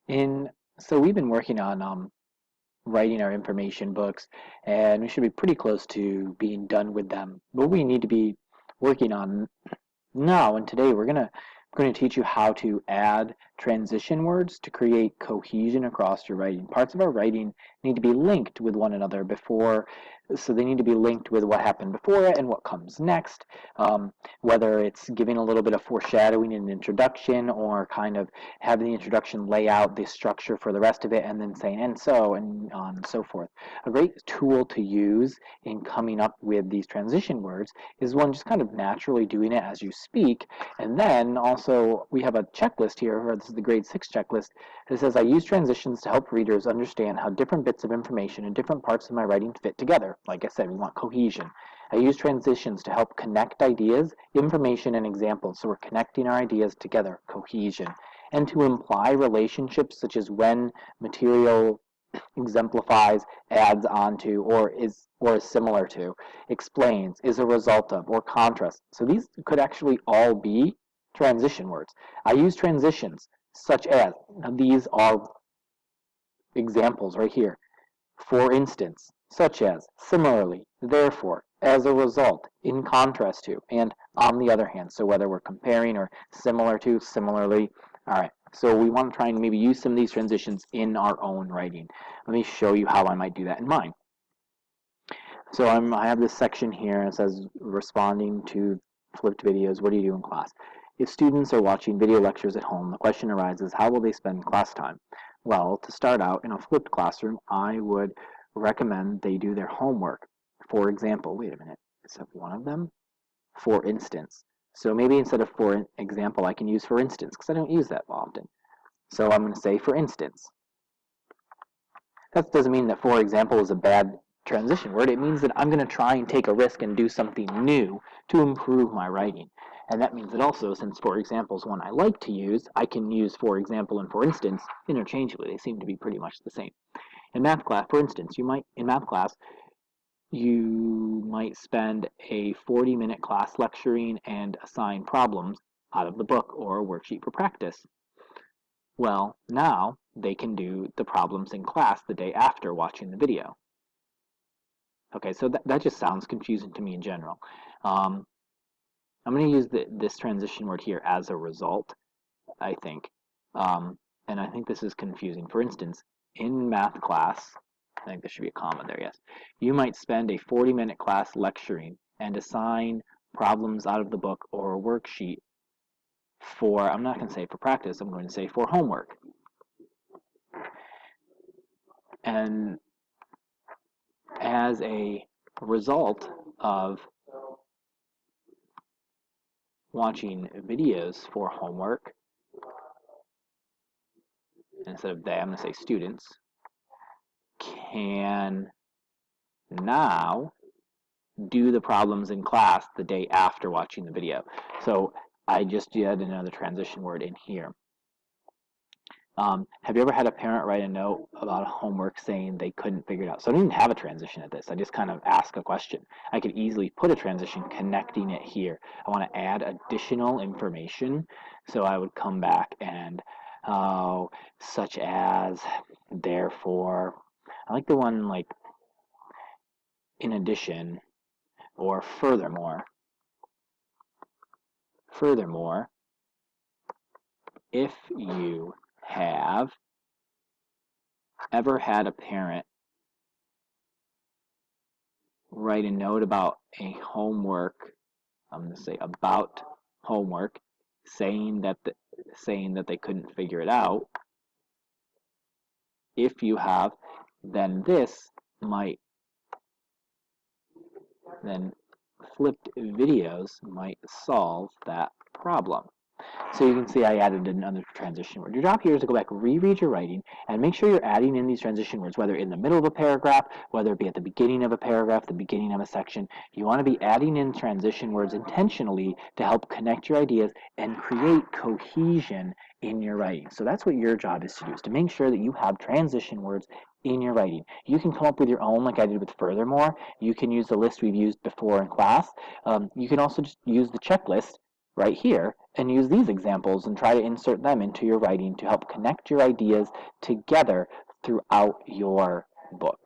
In so we've been working on writing our information books, and we should be pretty close to being done with them. What we need to be working on now and today, we're gonna teach you how to add transition words to create cohesion across your writing. Parts of our writing need to be linked with one another before, so they need to be linked with what happened before it and what comes next. Whether it's giving a little bit of foreshadowing in an introduction, or kind of having the introduction lay out the structure for the rest of it, and then saying and so and on and so forth. A great tool to use in coming up with these transition words is one just kind of naturally doing it as you speak. And then also we have a checklist here, or this is the grade 6 checklist, that says I use transitions to help readers understand how different bits of information and different parts of my writing fit together. Like I said, we want cohesion. I use transitions to help connect ideas, information, and examples, so we're connecting our ideas together, cohesion, and to imply relationships such as when material exemplifies, adds onto, or is similar to, explains, is a result of, or contrast. So these could actually all be transition words. I use transitions such as, now these are examples right here. For instance, such as, similarly, therefore, as a result, in contrast to, and on the other hand. So whether we're comparing or similar to, similarly. All right, so we want to try and maybe use some of these transitions in our own writing. Let me show you how I might do that in mine. So I have this section here. It says responding to flipped videos. What do you do in class? If students are watching video lectures at home, the question arises, how will they spend class time? Well, to start out, in a flipped classroom, I would recommend they do their homework. For example, wait a minute, is that one of them? For instance. So maybe instead of for example, I can use for instance, because I don't use that often. So I'm going to say for instance. That doesn't mean that for example is a bad transition word. It means that I'm going to try and take a risk and do something new to improve my writing. And that means that also, since for example is one I like to use, I can use for example and for instance interchangeably. They seem to be pretty much the same. In math class, for instance, in math class, you might spend a 40-minute class lecturing and assign problems out of the book or a worksheet for practice. Well, now they can do the problems in class the day after watching the video. Okay, so that just sounds confusing to me in general. I'm going to use this transition word here as a result, I think. And I think this is confusing. For instance, in math class, I think there should be a comma there, yes. You might spend a 40-minute class lecturing and assign problems out of the book or a worksheet for, I'm not going to say for practice, I'm going to say for homework. And as a result of watching videos for homework, instead of they, I'm going to say students, can now do the problems in class the day after watching the video. So I just added another transition word in here. Have you ever had a parent write a note about a homework saying they couldn't figure it out? So I don't even have a transition at this. I just kind of ask a question. I could easily put a transition connecting it here. I want to add additional information, so I would come back and, such as, therefore. I like the one like in addition or furthermore. Furthermore, if you have ever had a parent write a note about a homework, I'm going to say about homework, saying that they couldn't figure it out, if you have, then flipped videos might solve that problem. So you can see I added another transition word. Your job here is to go back, reread your writing, and make sure you're adding in these transition words, whether in the middle of a paragraph, whether it be at the beginning of a paragraph, the beginning of a section. You want to be adding in transition words intentionally to help connect your ideas and create cohesion in your writing. So that's what your job is to do, is to make sure that you have transition words in your writing. You can come up with your own, like I did with furthermore. You can use the list we've used before in class. You can also just use the checklist right here and use these examples and try to insert them into your writing to help connect your ideas together throughout your book.